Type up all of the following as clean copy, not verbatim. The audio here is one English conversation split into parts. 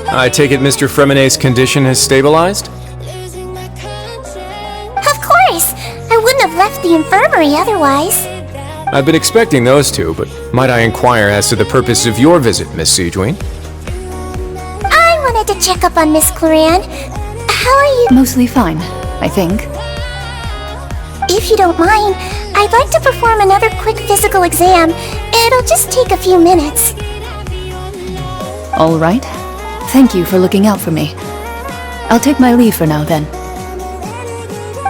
I take it Mr. Fremonet's condition has stabilized? Of course! I wouldn't have left the infirmary otherwise. I've been expecting those two, but might I inquire as to the purpose of your visit, Miss Seedween? I wanted to check up on Miss Cloran. How are you? Mostly fine, I think. If you don't mind, I'd like to perform another quick physical exam. It'll just take a few minutes. All right. Thank you for looking out for me. I'll take my leave for now, then.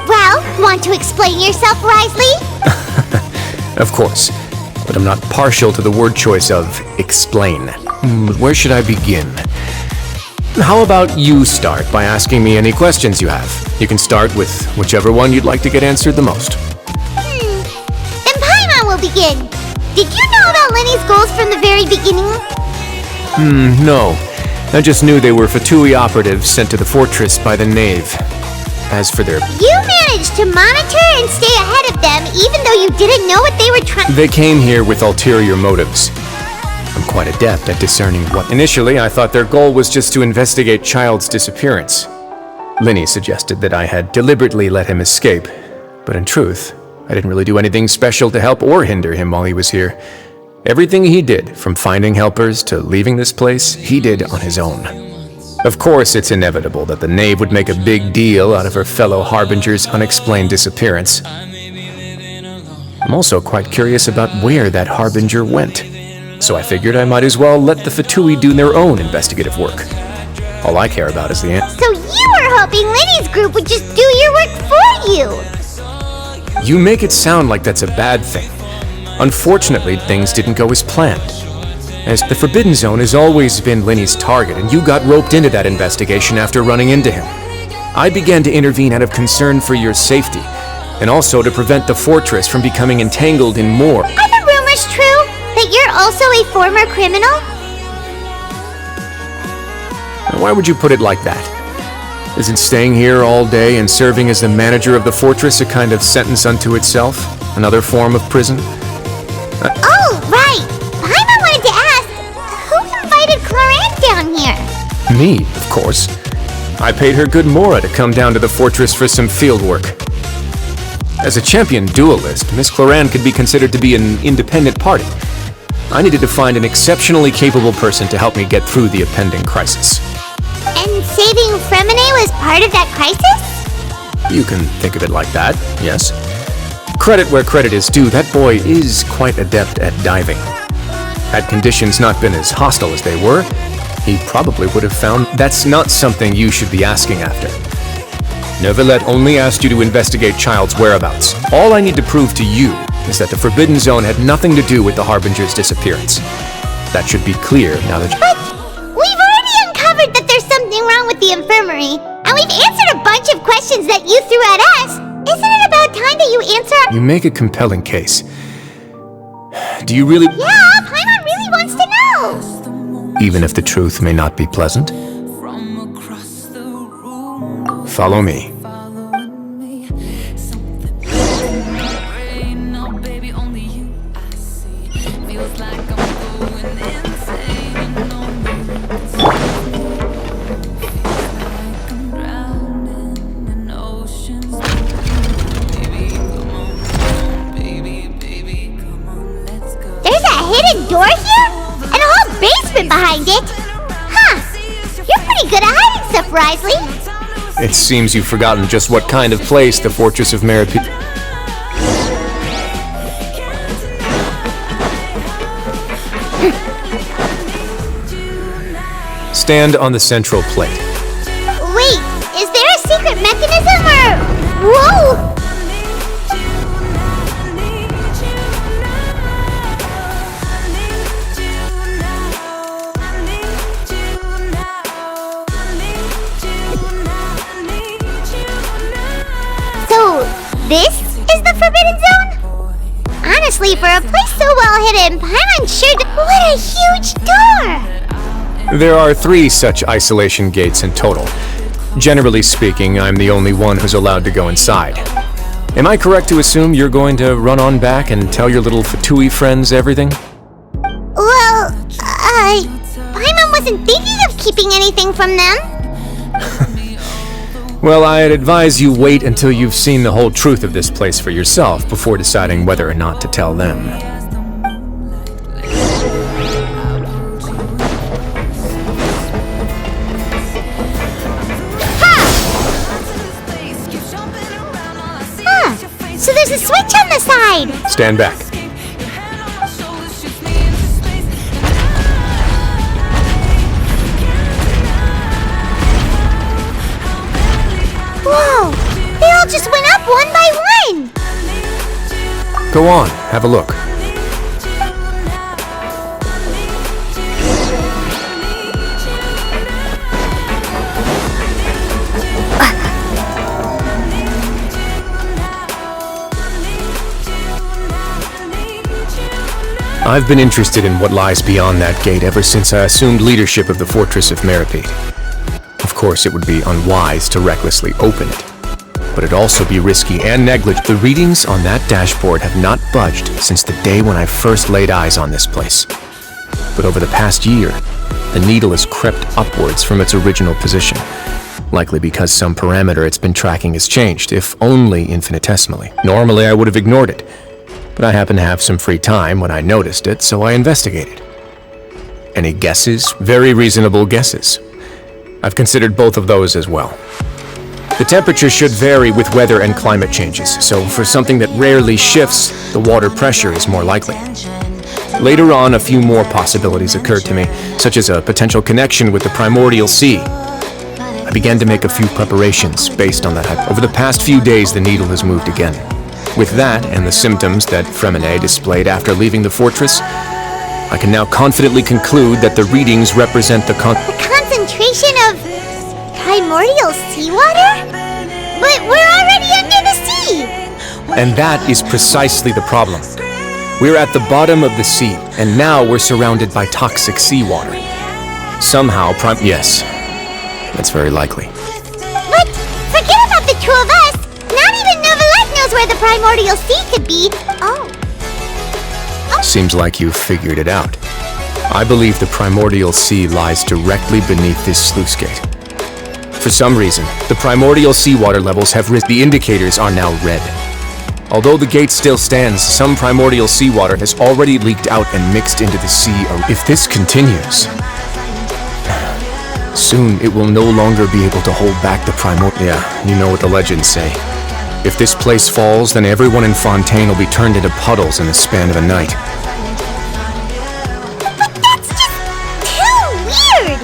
Well, want to explain yourself, Risley? Of course, but I'm not partial to the word choice of explain. But where should I begin? How about you start by asking me any questions you have? You can start with whichever one you'd like to get answered the most. Then Paimon will begin. Did you know about Lenny's goals from the very beginning? No. I just knew they were Fatui operatives sent to the fortress by the Knave. As for their... You managed to monitor and stay ahead of them even though you didn't know what they were trying... They came here with ulterior motives. I'm quite adept at discerning what... Initially, I thought their goal was just to investigate Child's disappearance. Linny suggested that I had deliberately let him escape, but in truth, I didn't really do anything special to help or hinder him while he was here. Everything he did, from finding helpers to leaving this place, he did on his own. Of course, it's inevitable that the Knave would make a big deal out of her fellow Harbinger's unexplained disappearance. I'm also quite curious about where that Harbinger went, so I figured I might as well let the Fatui do their own investigative work. All I care about is the end. So you were hoping Lenny's group would just do your work for you! You make it sound like that's a bad thing. Unfortunately, things didn't go as planned. As the Forbidden Zone has always been Lenny's target, and you got roped into that investigation after running into him. I began to intervene out of concern for your safety, and also to prevent the fortress from becoming entangled in more. Are the rumors true? That you're also a former criminal? Why would you put it like that? Isn't staying here all day and serving as the manager of the fortress a kind of sentence unto itself? Another form of prison? Oh, right! Paimon wanted to ask, who invited Cloran down here? Me, of course. I paid her good mora to come down to the fortress for some field work. As a champion duelist, Miss Cloran could be considered to be an independent party. I needed to find an exceptionally capable person to help me get through the impending crisis. And saving Fremonet was part of that crisis? You can think of it like that, yes. Credit where credit is due, that boy is quite adept at diving. Had conditions not been as hostile as they were, he probably would have found that's not something you should be asking after. Neuvillette only asked you to investigate Child's whereabouts. All I need to prove to you is that the Forbidden Zone had nothing to do with the Harbinger's disappearance. That should be clear now that... But we've already uncovered that there's something wrong with the infirmary, and we've answered a bunch of questions that you threw at us. Isn't it about time that you answer? You make a compelling case. Do you really... Yeah, Paimon really wants to know. Even if the truth may not be pleasant? Follow me. Door here? And a whole basement behind it? Huh. You're pretty good at hiding stuff, Risley. It seems you've forgotten just what kind of place the Fortress of Meripi... Stand on the central plate. Wait, is there a secret mechanism or... Whoa! This is the Forbidden Zone? Honestly, for a place so well hidden, Paimon sure... What a huge door! There are 3 such isolation gates in total. Generally speaking, I'm the only one who's allowed to go inside. Am I correct to assume you're going to run on back and tell your little Fatui friends everything? Well, Paimon was wasn't thinking of keeping anything from them. Well, I'd advise you wait until you've seen the whole truth of this place for yourself before deciding whether or not to tell them. So there's a switch on the side. Stand back. Whoa! They all just went up one by one! Go on, have a look. I've been interested in what lies beyond that gate ever since I assumed leadership of the Fortress of Meripede. Of course, it would be unwise to recklessly open it, but it'd also be risky and negligent. The readings on that dashboard have not budged since the day when I first laid eyes on this place. But over the past year, the needle has crept upwards from its original position, likely because some parameter it's been tracking has changed, if only infinitesimally. Normally, I would have ignored it, but I happened to have some free time when I noticed it, so I investigated. Any guesses? Very reasonable guesses. I've considered both of those as well. The temperature should vary with weather and climate changes, so for something that rarely shifts, the water pressure is more likely. Later on, a few more possibilities occurred to me, such as a potential connection with the primordial sea. I began to make a few preparations based on that hypothesis. Over the past few days, the needle has moved again. With that, and the symptoms that Fremine displayed after leaving the fortress, I can now confidently conclude that the readings represent the concentration of primordial seawater? But we're already under the sea! And that is precisely the problem. We're at the bottom of the sea, and now we're surrounded by toxic seawater. Somehow, yes, that's very likely. But forget about the two of us! Not even Novelette knows where the primordial sea could be. Oh. Seems like you've figured it out. I believe the primordial sea lies directly beneath this sluice gate. For some reason, the primordial seawater levels have risen. The indicators are now red. Although the gate still stands, some primordial seawater has already leaked out and mixed into the sea. If this continues, soon it will no longer be able to hold back the primordial. Yeah, you know what the legends say. If this place falls, then everyone in Fontaine will be turned into puddles in the span of a night. But that's just too weird!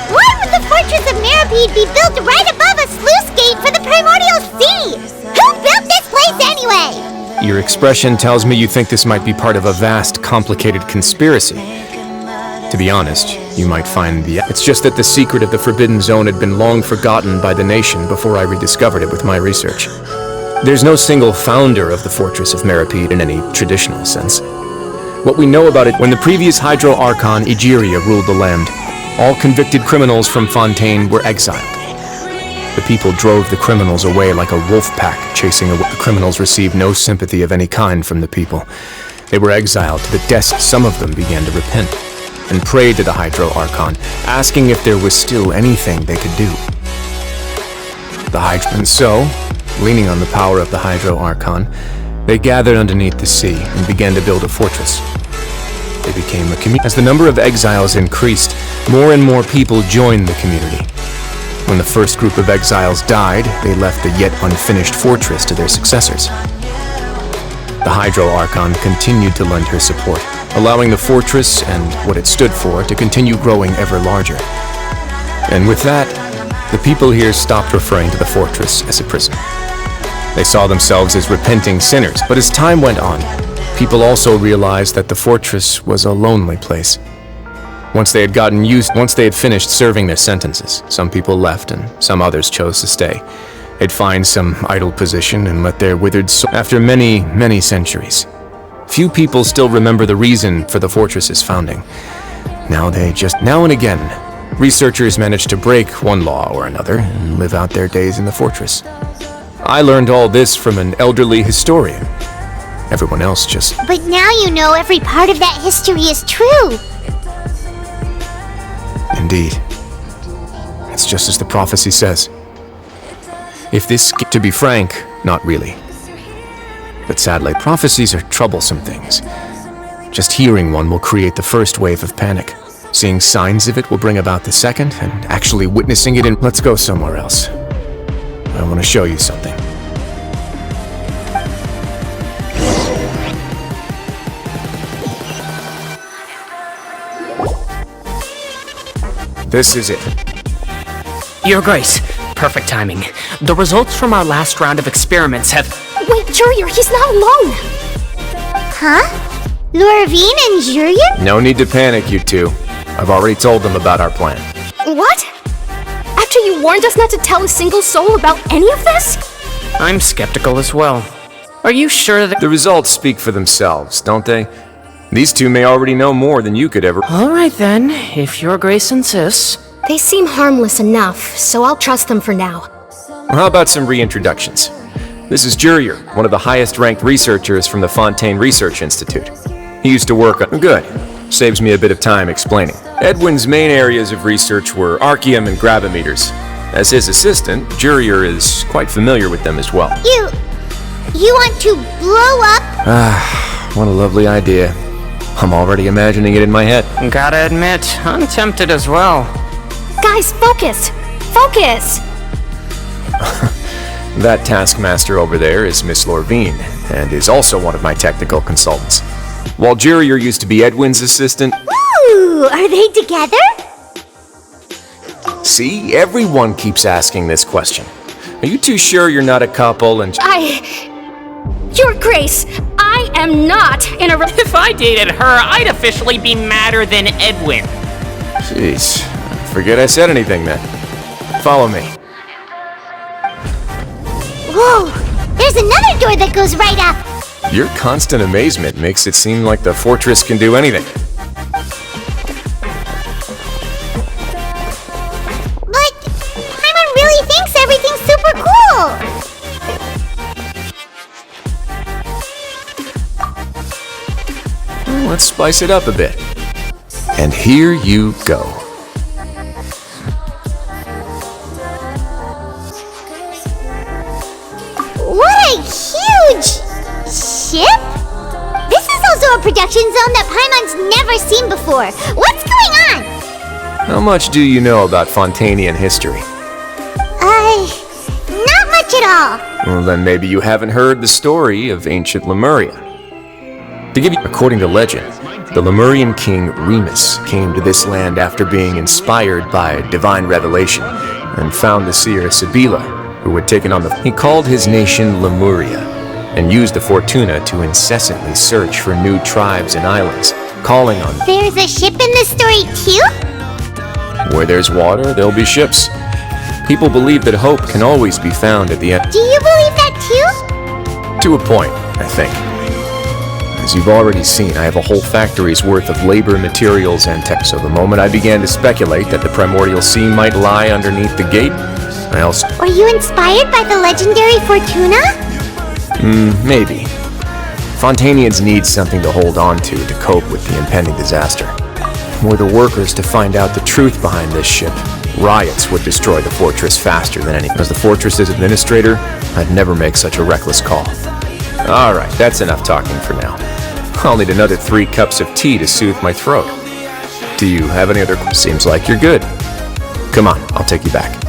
Why would the Fortress of Meripede be built right above a sluice gate for the primordial sea? Who built this place anyway? Your expression tells me you think this might be part of a vast, complicated conspiracy. To be honest, you might find it's just that the secret of the Forbidden Zone had been long forgotten by the nation before I rediscovered it with my research. There's no single founder of the Fortress of Meripede in any traditional sense. What we know about it, when the previous Hydro Archon Egeria ruled the land, all convicted criminals from Fontaine were exiled. The people drove the criminals away like a wolf pack chasing away. The criminals received no sympathy of any kind from the people. They were exiled to the desk. Some of them began to repent and prayed to the Hydro Archon, asking if there was still anything they could do. The Hydro, and so, leaning on the power of the Hydro Archon, they gathered underneath the sea and began to build a fortress. They became a community. As the number of exiles increased, more and more people joined the community. When the first group of exiles died, they left the yet unfinished fortress to their successors. The Hydro Archon continued to lend her support, allowing the fortress and what it stood for to continue growing ever larger. And with that, the people here stopped referring to the fortress as a prison. They saw themselves as repenting sinners, but as time went on, people also realized that the fortress was a lonely place. Once they had finished serving their sentences, some people left and some others chose to stay. They'd find some idle position and let their withered soul. After many, many centuries, few people still remember the reason for the fortress's founding. Now and again, researchers manage to break one law or another and live out their days in the fortress. I learned all this from an elderly historian. Everyone else just... But now you know every part of that history is true. Indeed. It's just as the prophecy says. If this... To be frank, not really. But sadly, prophecies are troublesome things. Just hearing one will create the first wave of panic. Seeing signs of it will bring about the second, and actually witnessing it in... Let's go somewhere else. I want to show you something. This is it. Your Grace, perfect timing. The results from our last round of experiments have... Wait, Jurier, he's not alone! Huh? Lorvine and Jurier? No need to panic, you two. I've already told them about our plan. What? After you warned us not to tell a single soul about any of this? I'm skeptical as well. Are you sure that... The results speak for themselves, don't they? These two may already know more than you could ever... Alright then, if Your Grace insists. They seem harmless enough, so I'll trust them for now. Well, how about some reintroductions? This is Jurier, one of the highest-ranked researchers from the Fontaine Research Institute. He used to work on... Good. Saves me a bit of time explaining. Edwin's main areas of research were archaeum and gravimeters. As his assistant, Jurier is quite familiar with them as well. You want to blow up? What a lovely idea. I'm already imagining it in my head. Gotta admit, I'm tempted as well. Guys, focus! Focus! That taskmaster over there is Miss Lorvine, and is also one of my technical consultants. While Jurier used to be Edwin's assistant... Ooh, are they together? See, everyone keeps asking this question. Are you too sure you're not a couple and... Your Grace, I am not in a... If I dated her, I'd officially be madder than Edwin. Jeez, forget I said anything then. Follow me. Whoa, there's another door that goes right up. Your constant amazement makes it seem like the fortress can do anything. But Paimon really thinks everything's super cool. Well, let's spice it up a bit. And here you go. What a huge ship? This is also a production zone that Paimon's never seen before. What's going on? How much do you know about Fontainian history? Not much at all. Well, then maybe you haven't heard the story of ancient Lemuria. To give you, according to legend, the Lemurian king Remus came to this land after being inspired by divine revelation and found the seer Sibila, who had taken on the... He called his nation Lemuria and used the Fortuna to incessantly search for new tribes and islands, calling on... There's a ship in this story too? Where there's water, there'll be ships. People believe that hope can always be found at the end. Do you believe that too? To a point, I think. As you've already seen, I have a whole factory's worth of labor, materials, and tech. So the moment I began to speculate that the primordial sea might lie underneath the gate, I also... Were you inspired by the legendary Fortuna? Maybe. Fontainians need something to hold on to cope with the impending disaster. Were the workers to find out the truth behind this ship, riots would destroy the fortress faster than any. As the fortress's administrator, I'd never make such a reckless call. Alright, that's enough talking for now. I'll need another 3 cups of tea to soothe my throat. Do you have any other... Seems like you're good. Come on, I'll take you back.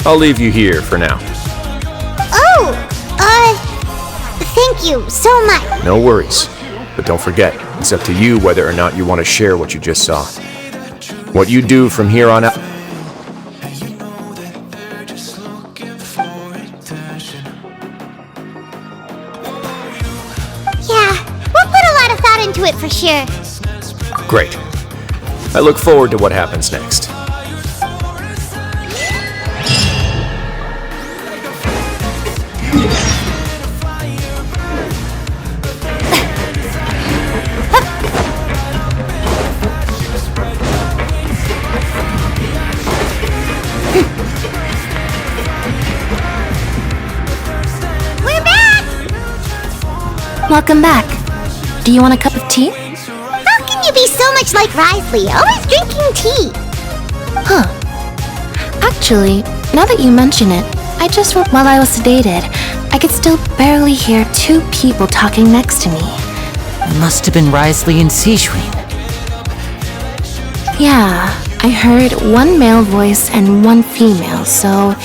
I'll leave you here for now. Thank you so much. No worries. But don't forget, it's up to you whether or not you want to share what you just saw. What you do from here on out... Yeah, we'll put a lot of thought into it for sure. Great. I look forward to what happens next. Welcome back. Do you want a cup of tea? How can you be so much like Risley, always drinking tea? Huh. Actually, now that you mention it, I just while I was sedated, I could still barely hear two people talking next to me. Must have been Risley and Sijwin. Yeah, I heard one male voice and one female, so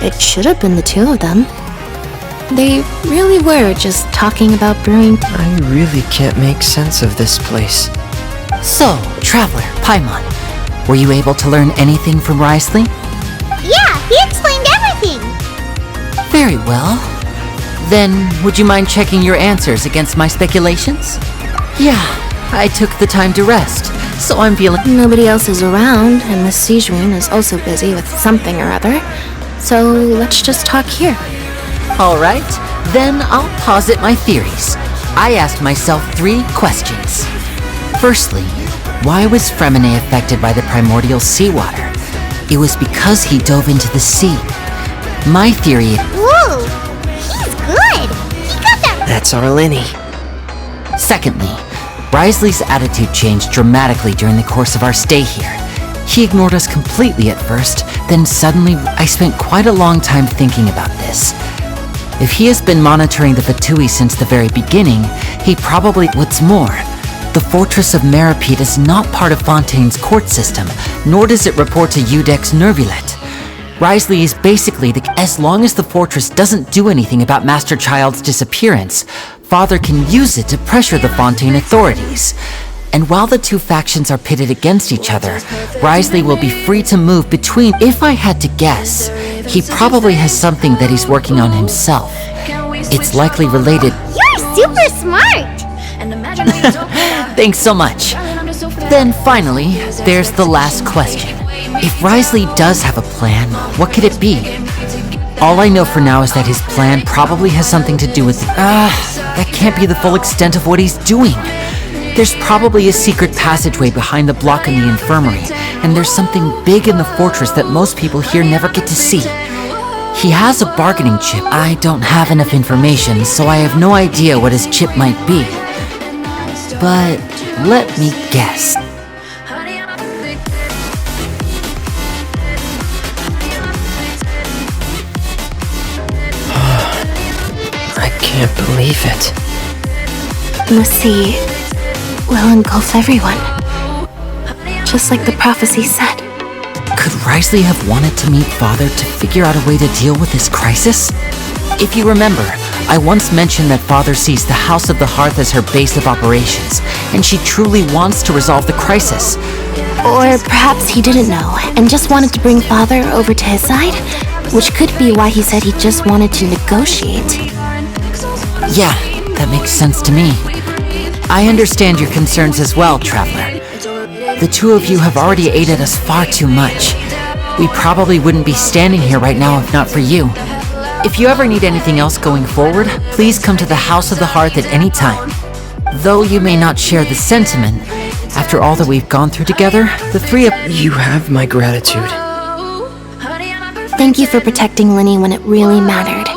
it should have been the two of them. They really were just talking about brewing. I really can't make sense of this place. So, Traveler, Paimon, were you able to learn anything from Risley? Yeah, he explained everything. Very well. Then, would you mind checking your answers against my speculations? Yeah, I took the time to rest, so I'm feeling... Nobody else is around, and Miss Sijwin is also busy with something or other. So let's just talk here. Alright, then I'll posit my theories. I asked myself 3 questions. Firstly, why was Fremine affected by the primordial seawater? It was because he dove into the sea. My theory... Whoa, he's good. He got that. That's our Lenny. Secondly, Risley's attitude changed dramatically during the course of our stay here. He ignored us completely at first, then suddenly I spent quite a long time thinking about this. If he has been monitoring the Fatui since the very beginning, he probably... What's more, the Fortress of Meripede is not part of Fontaine's court system, nor does it report to Udex Nervulet. Risley is basically as long as the fortress doesn't do anything about Master Child's disappearance, Father can use it to pressure the Fontaine authorities. And while the two factions are pitted against each other, Risley will be free to move between. If I had to guess, he probably has something that he's working on himself. It's likely related. You're super smart. Thanks so much. Then finally, there's the last question. If Risley does have a plan, what could it be? All I know for now is that his plan probably has something to do with... that can't be the full extent of what he's doing. There's probably a secret passageway behind the block in the infirmary, and there's something big in the fortress that most people here never get to see. He has a bargaining chip. I don't have enough information, so I have no idea what his chip might be. But let me guess. I can't believe it. The sea will engulf everyone. Just like the prophecy said. Could Risley have wanted to meet Father to figure out a way to deal with this crisis? If you remember, I once mentioned that Father sees the House of the Hearth as her base of operations, and she truly wants to resolve the crisis. Or perhaps he didn't know, and just wanted to bring Father over to his side, which could be why he said he just wanted to negotiate. Yeah, that makes sense to me. I understand your concerns as well, Traveler. The two of you have already aided us far too much. We probably wouldn't be standing here right now if not for you. If you ever need anything else going forward, please come to the House of the Hearth at any time. Though you may not share the sentiment, after all that we've gone through together, the three of... You have my gratitude. Thank you for protecting Lenny when it really mattered.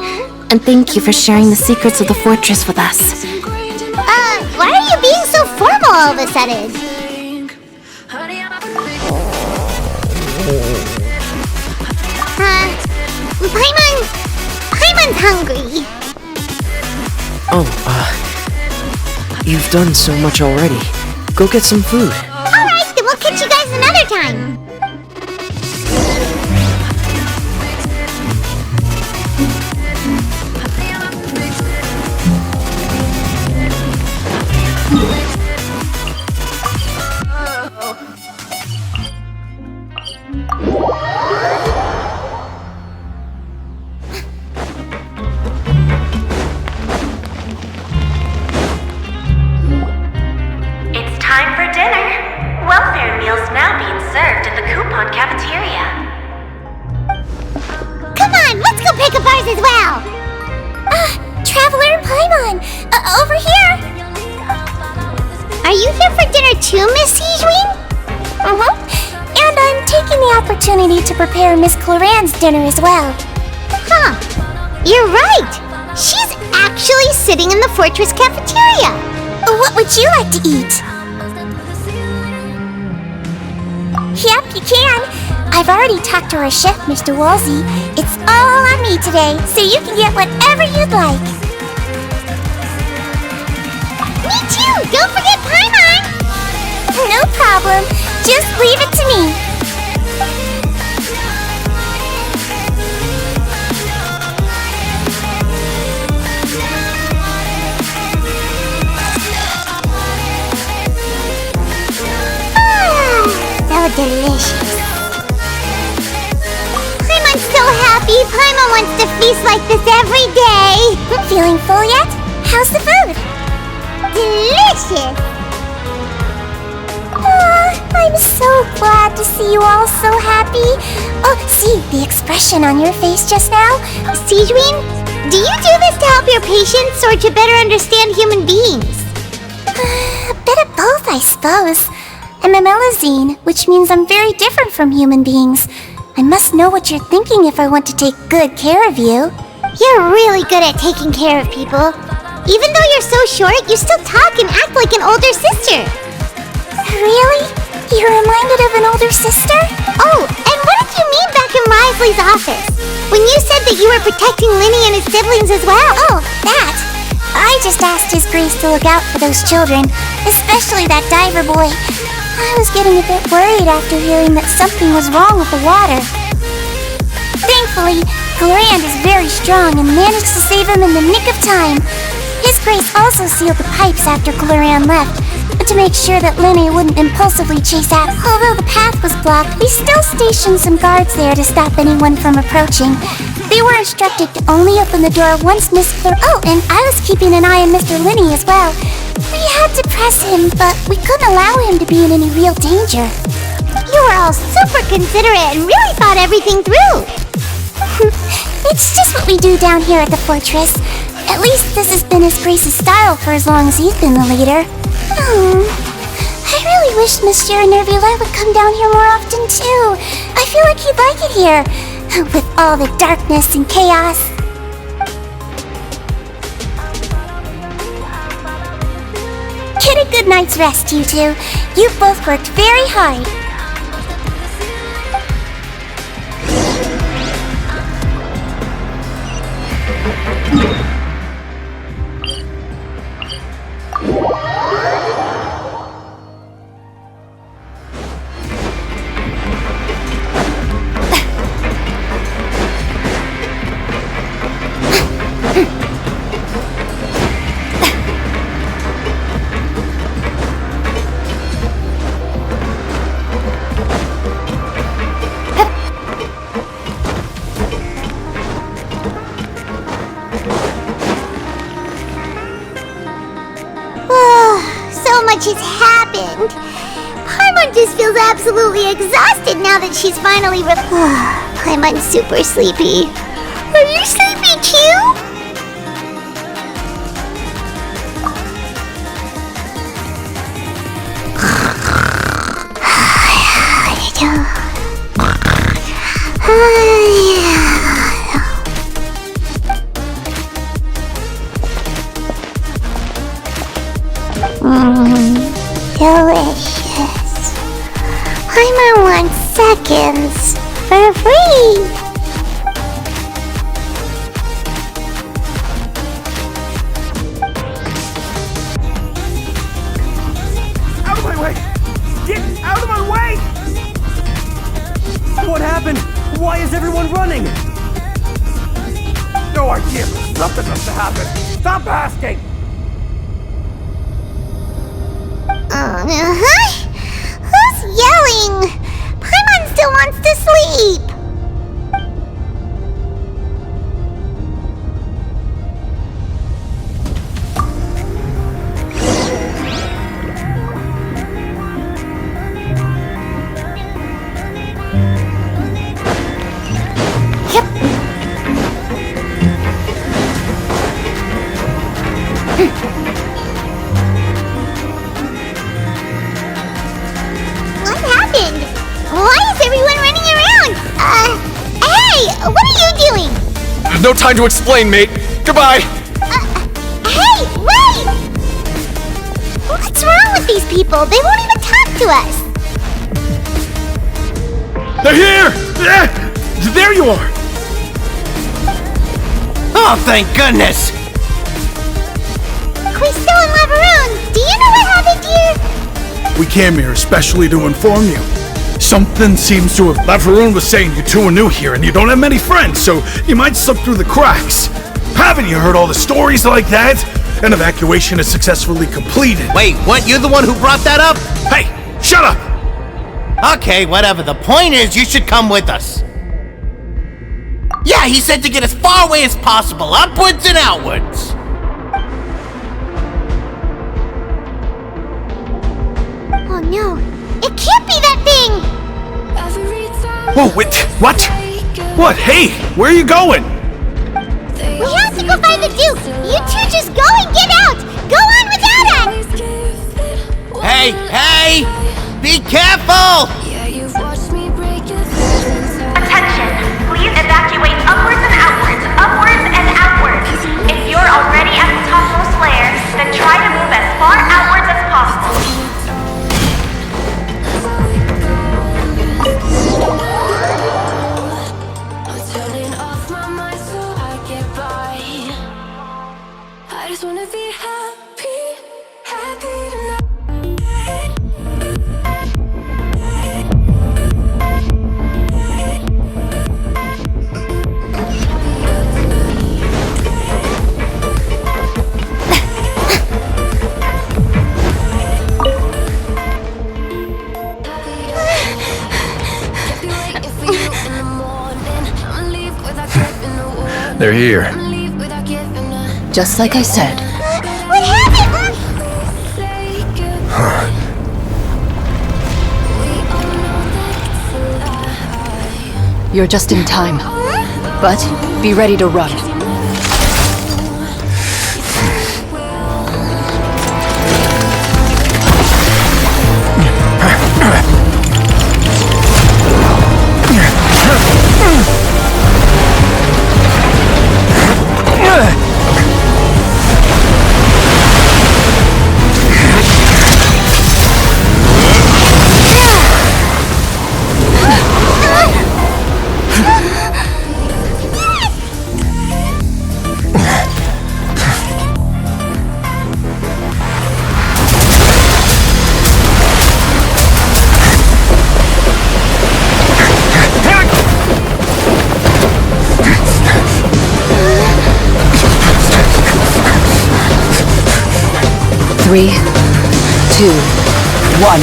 And thank you for sharing the secrets of the fortress with us. Why are you being so formal all of a sudden? Paimon's hungry. Oh, you've done so much already. Go get some food. Alright, then we'll catch you guys another time. It's time for dinner. Welfare meals now being served in the coupon cafeteria. Come on, let's go pick up ours as well. Traveler and Paimon, over here. Are you here for dinner too, Miss Sijwin? And I'm taking the opportunity to prepare Miss Cloran's dinner as well. Huh, you're right. She's actually sitting in the fortress cafeteria. What would you like to eat? Yep, you can. I've already talked to our chef, Mr. Wolsey. It's all on me today, so you can get whatever you'd like. Me too! Don't forget Paimon! No problem. Just leave it to me. So delicious. Paimon's so happy. Paimon wants to feast like this every day. Feeling full yet? How's the food? Delicious. I'm so glad to see you all so happy. Oh, see the expression on your face just now? Sijuin, do you do this to help your patients or to better understand human beings? A bit of both, I suppose. I'm a Melazine, which means I'm very different from human beings. I must know what you're thinking if I want to take good care of you. You're really good at taking care of people. Even though you're so short, you still talk and act like an older sister. Really? You're reminded of an older sister? Oh, and what did you mean back in Risley's office? When you said that you were protecting Linny and his siblings as well? Oh, that. I just asked His Grace to look out for those children, especially that diver boy. I was getting a bit worried after hearing that something was wrong with the water. Thankfully, Glorian is very strong and managed to save him in the nick of time. His Grace also sealed the pipes after Glorian left, to make sure that Linny wouldn't impulsively chase after. Although the path was blocked, we still stationed some guards there to stop anyone from approaching. They were instructed to only open the door once Miss Fleur— Oh, and I was keeping an eye on Mr. Linny as well. We had to press him, but we couldn't allow him to be in any real danger. You were all super considerate and really thought everything through. It's just what we do down here at the fortress. At least this has been His Grace's style for as long as he's been the leader. I really wish Monsieur Nervula would come down here more often too. I feel like he'd like it here, with all the darkness and chaos. Get a good night's rest, you two. You've both worked very hard. Has happened. Paimon just feels absolutely exhausted now that she's finally Paimon's super sleepy. Are you sleepy too? Delicious. Paimon wants seconds for free. Out of my way! Get out of my way! What happened? Why is everyone running? No idea. Something must have happened. Stop asking! Who's yelling? Paimon still wants to sleep. No time to explain, mate. Goodbye. with these people. They won't even talk to us. They're here! There you are! Oh, thank goodness! We're still in Lavaroon. Do you know what happened here? We came here especially to inform you. Something seems to have... Lavaroon was saying you two are new here and you don't have many friends, so you might slip through the cracks. Haven't you heard all the stories like that? An evacuation is successfully completed. Wait, what? You're the one who brought that up? Hey, shut up! Okay, whatever. The point is, you should come with us. Yeah, he said to get as far away as possible, upwards and outwards. Oh no, it can't be that thing! Oh, wait, what? What? Hey, where are you going? We have to go find the Duke! You two just go and get out! Go on without us! Hey, hey! Be careful! Attention! Please evacuate upwards and outwards, upwards and outwards. If you're already at the topmost layer, then try to move as far outwards as possible. I just wanna be happy, happy tonight. They're here. Just like I said. What happened? You're just in time. But be ready to run. Three, 2, 1.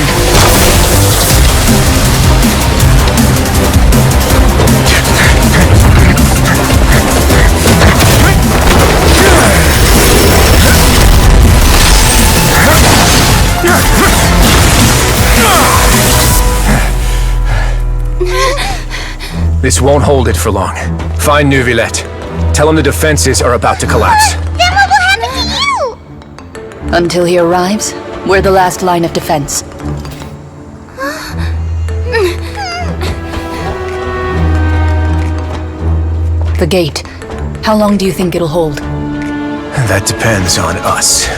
This won't hold it for long. Find Neuvillette. Tell him the defenses are about to collapse. Then what will happen to you? Until he arrives, we're the last line of defense. The gate. How long do you think it'll hold? That depends on us.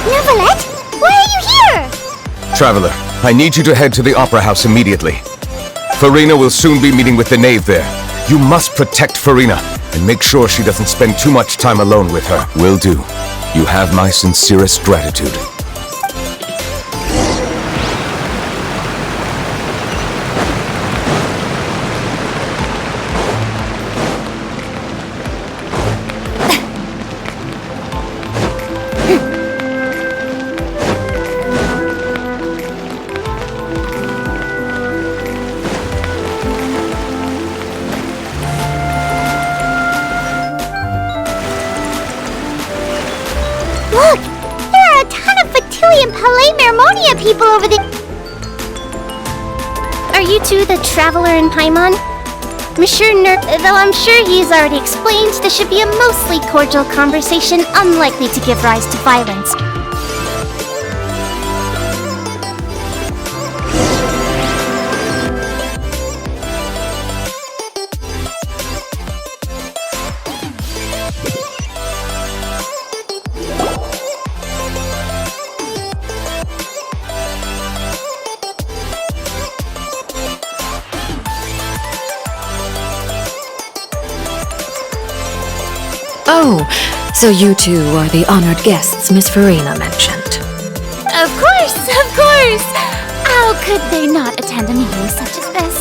Neuvillette? Why are you here? Traveler, I need you to head to the Opera House immediately. Farina will soon be meeting with the knave there. You must protect Farina, and make sure she doesn't spend too much time alone with her. Will do. You have my sincerest gratitude. Look! There are a ton of Fatui and Palais Mermonia people over there! Are you two the traveler in Paimon? Though I'm sure he's already explained, this should be a mostly cordial conversation, unlikely to give rise to violence. Oh, so you two are the honored guests Miss Farina mentioned. Of course, of course! How could they not attend a meeting such as this?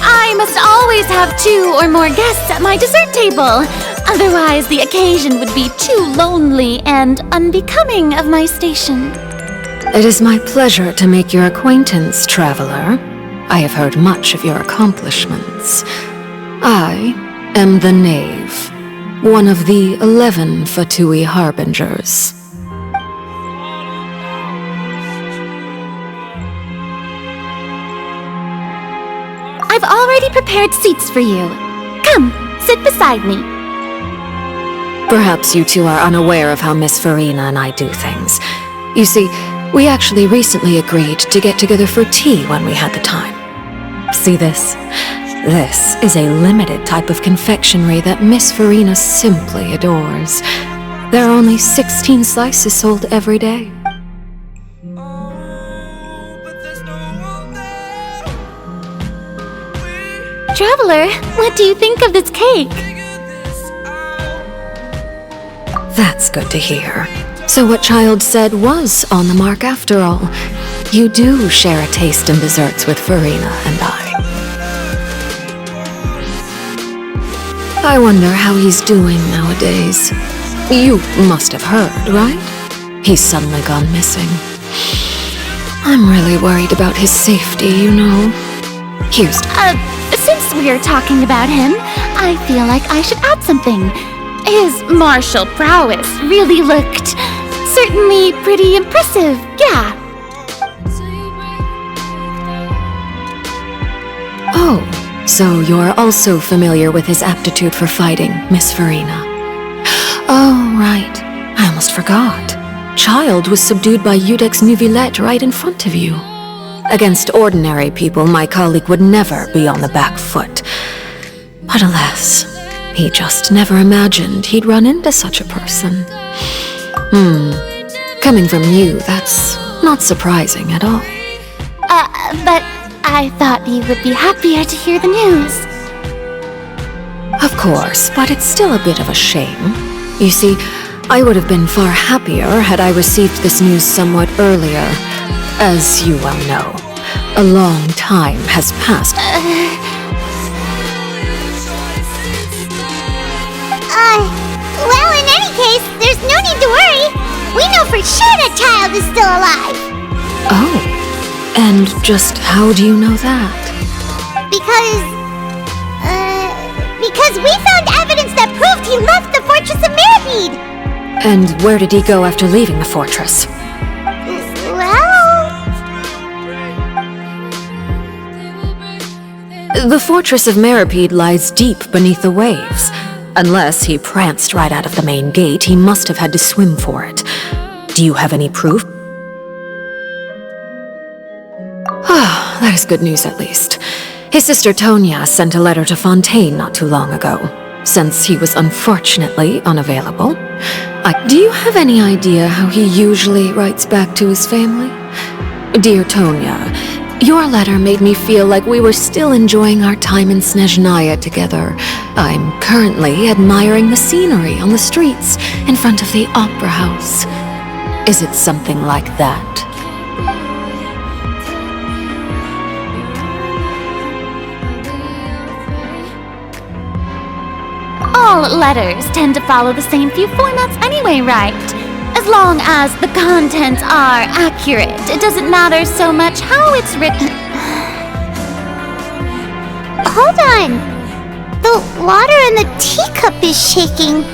I must always have 2 or more guests at my dessert table. Otherwise, the occasion would be too lonely and unbecoming of my station. It is my pleasure to make your acquaintance, traveler. I have heard much of your accomplishments. I am the Knave, one of the 11 Fatui Harbingers. I've already prepared seats for you. Come, sit beside me. Perhaps you two are unaware of how Miss Farina and I do things. You see, we actually recently agreed to get together for tea when we had the time. See this? This is a limited type of confectionery that Miss Farina simply adores. There are only 16 slices sold every day. Traveler, what do you think of this cake? That's good to hear. So what Child said was on the mark after all. You do share a taste in desserts with Farina and I wonder how he's doing nowadays. You must have heard, right? He's suddenly gone missing. I'm really worried about his safety, you know. Here's... Since we're talking about him, I feel like I should add something. His martial prowess really looked certainly pretty impressive, yeah. Oh, so you're also familiar with his aptitude for fighting, Miss Farina. Oh, right. I almost forgot. Child was subdued by Udex Nuvillette right in front of you. Against ordinary people, my colleague would never be on the back foot. But alas, he just never imagined he'd run into such a person. Coming from you, that's not surprising at all. But I thought you would be happier to hear the news. Of course, but it's still a bit of a shame. You see, I would have been far happier had I received this news somewhat earlier. As you well know, a long time has passed. Well, in any case, there's no need to worry. We know for sure that Child is still alive. Oh, and just how do you know that? Because we found evidence that proved he left the Fortress of Mirapede. And where did he go after leaving the fortress? The Fortress of Mirapede lies deep beneath the waves. Unless he pranced right out of the main gate, he must have had to swim for it. Do you have any proof? Ah, that is good news at least. His sister Tonya sent a letter to Fontaine not too long ago, since he was unfortunately unavailable. Do you have any idea how he usually writes back to his family? Dear Tonya, your letter made me feel like we were still enjoying our time in Snezhnaya together. I'm currently admiring the scenery on the streets in front of the opera house. Is it something like that? All letters tend to follow the same few formats anyway, right? As long as the contents are accurate, it doesn't matter so much how it's written. Hold on. The water in the teacup is shaking.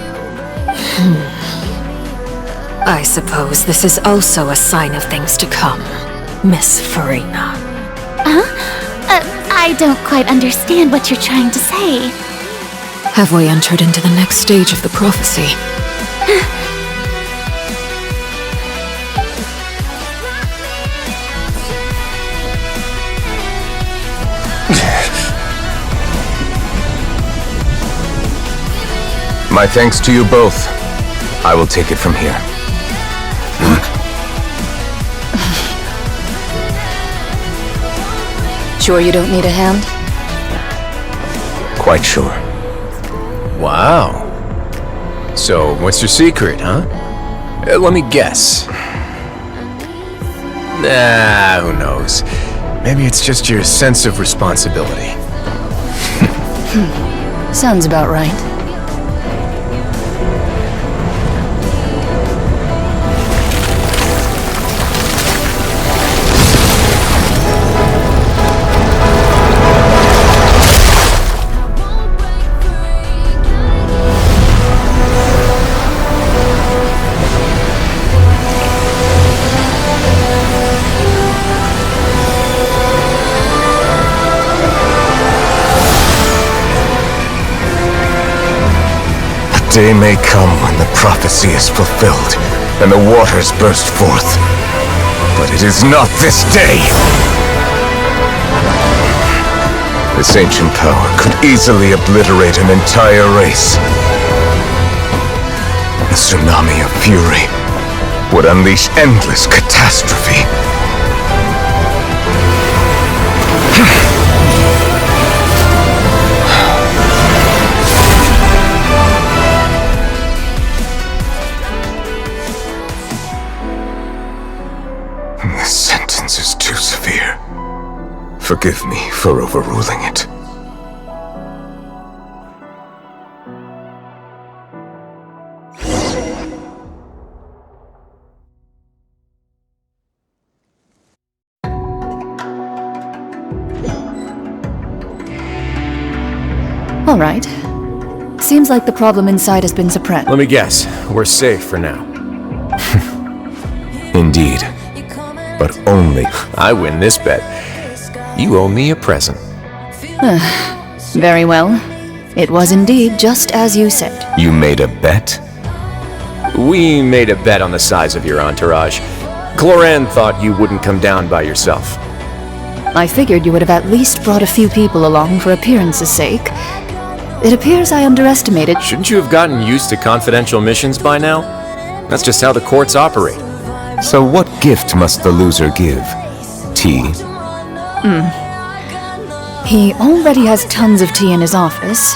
I suppose this is also a sign of things to come, Miss Farina. I don't quite understand what you're trying to say. Have we entered into the next stage of the prophecy? My thanks to you both. I will take it from here. Sure you don't need a hand? Quite sure. Wow. So, what's your secret, huh? Let me guess. Nah, who knows? Maybe it's just your sense of responsibility. Sounds about right. Day may come when the prophecy is fulfilled and the waters burst forth. But it is not this day! This ancient power could easily obliterate an entire race. The tsunami of fury would unleash endless catastrophe. This sentence is too severe. Forgive me for overruling it. All right. Seems like the problem inside has been suppressed. Let me guess. We're safe for now. Indeed. But only. I win this bet. You owe me a present. Very well. It was indeed just as you said. You made a bet? We made a bet on the size of your entourage. Cloran thought you wouldn't come down by yourself. I figured you would have at least brought a few people along for appearance's sake. It appears I underestimated. Shouldn't you have gotten used to confidential missions by now? That's just how the courts operate. So what gift must the loser give? Tea? He already has tons of tea in his office.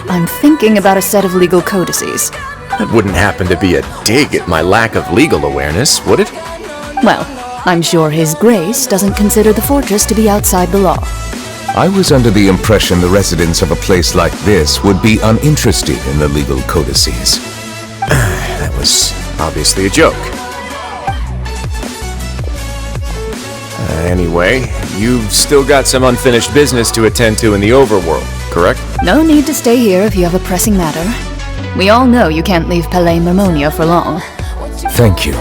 I'm thinking about a set of legal codices. That wouldn't happen to be a dig at my lack of legal awareness, would it? Well, I'm sure His Grace doesn't consider the fortress to be outside the law. I was under the impression the residents of a place like this would be uninterested in the legal codices. That was obviously a joke. Anyway, you've still got some unfinished business to attend to in the overworld, correct? No need to stay here if you have a pressing matter. We all know you can't leave Palais Mermonia for long. Thank you.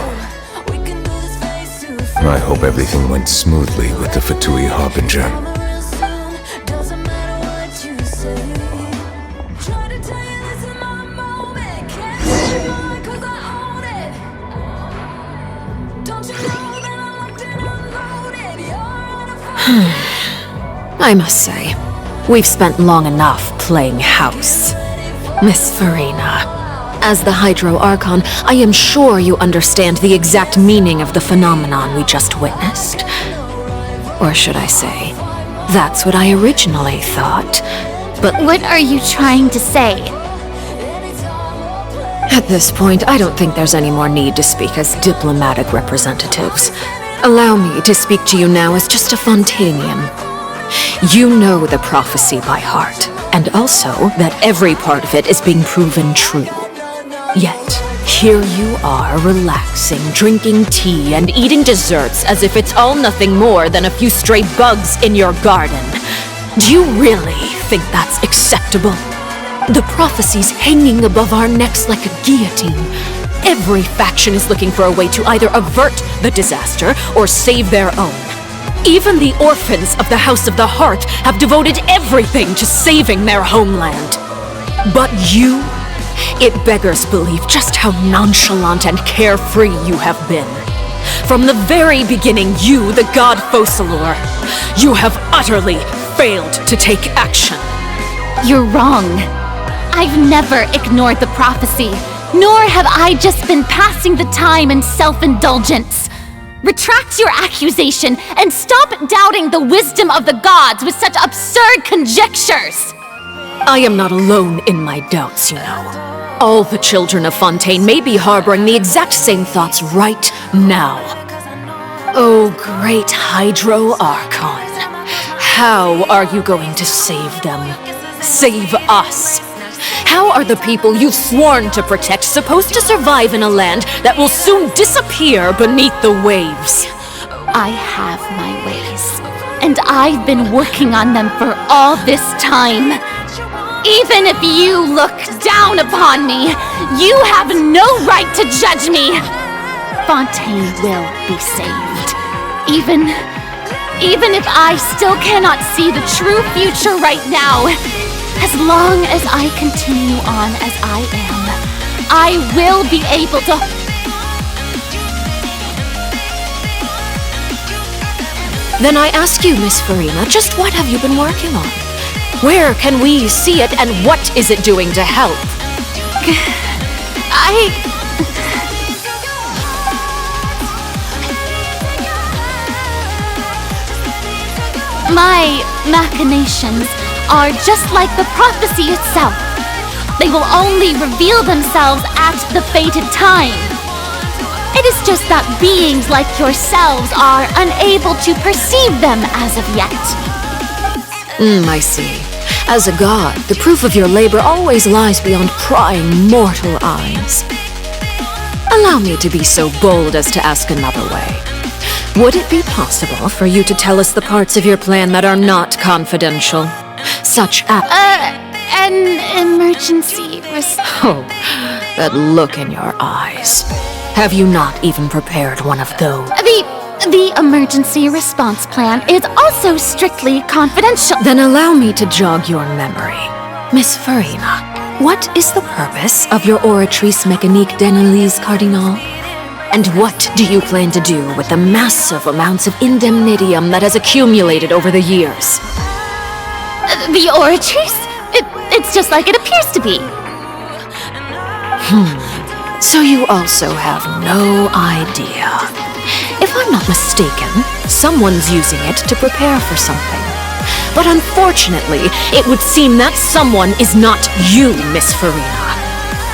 I hope everything went smoothly with the Fatui Harbinger. I must say, we've spent long enough playing house. Miss Farina, as the Hydro Archon, I am sure you understand the exact meaning of the phenomenon we just witnessed. Or should I say, that's what I originally thought. But What are you trying to say? at this point, I don't think there's any more need to speak as diplomatic representatives. Allow me to speak to you now as just a Fontanian. You know the prophecy by heart, and also that every part of it is being proven true. Yet, here you are relaxing, drinking tea, and eating desserts as if it's all nothing more than a few stray bugs in your garden. Do you really think that's acceptable? The prophecy's hanging above our necks like a guillotine. Every faction is looking for a way to either avert the disaster or save their own. Even the orphans of the House of the Hearth have devoted everything to saving their homeland. But you, it beggars belief just how nonchalant and carefree you have been. From the very beginning, you, the god Focalor, you have utterly failed to take action. You're wrong. I've never ignored the prophecy, nor have I just been passing the time in self-indulgence. Retract your accusation and stop doubting the wisdom of the gods with such absurd conjectures. I am not alone in my doubts, you know. All the children of Fontaine may be harboring the exact same thoughts right now. Oh, great Hydro Archon, how are you going to save them? Save us? How are the people you've sworn to protect supposed to survive in a land that will soon disappear beneath the waves? I have my ways, and I've been working on them for all this time. Even if you look down upon me, you have no right to judge me. Fontaine will be saved. Even if I still cannot see the true future right now, as long as I continue on as I am, I will be able to... Then I ask you, Miss Farina, just what have you been working on? Where can we see it, and what is it doing to help? My machinations are just like the prophecy itself. They will only reveal themselves at the fated time. It is just that beings like yourselves are unable to perceive them as of yet. I see. As a god, the proof of your labor always lies beyond prying mortal eyes. Allow me to be so bold as to ask another way. Would it be possible for you to tell us the parts of your plan that are not confidential? Such as... an emergency Oh, that look in your eyes. Have you not even prepared one of those? The emergency response plan is also strictly confidential. Then allow me to jog your memory. Miss Farina, what is the purpose of your Oratrice Mécanique d'Analyse Cardinal? And what do you plan to do with the massive amounts of indemnitium that has accumulated over the years? The Oratrice? It's just like it appears to be. So you also have no idea. If I'm not mistaken, someone's using it to prepare for something. But unfortunately, it would seem that someone is not you, Miss Farina.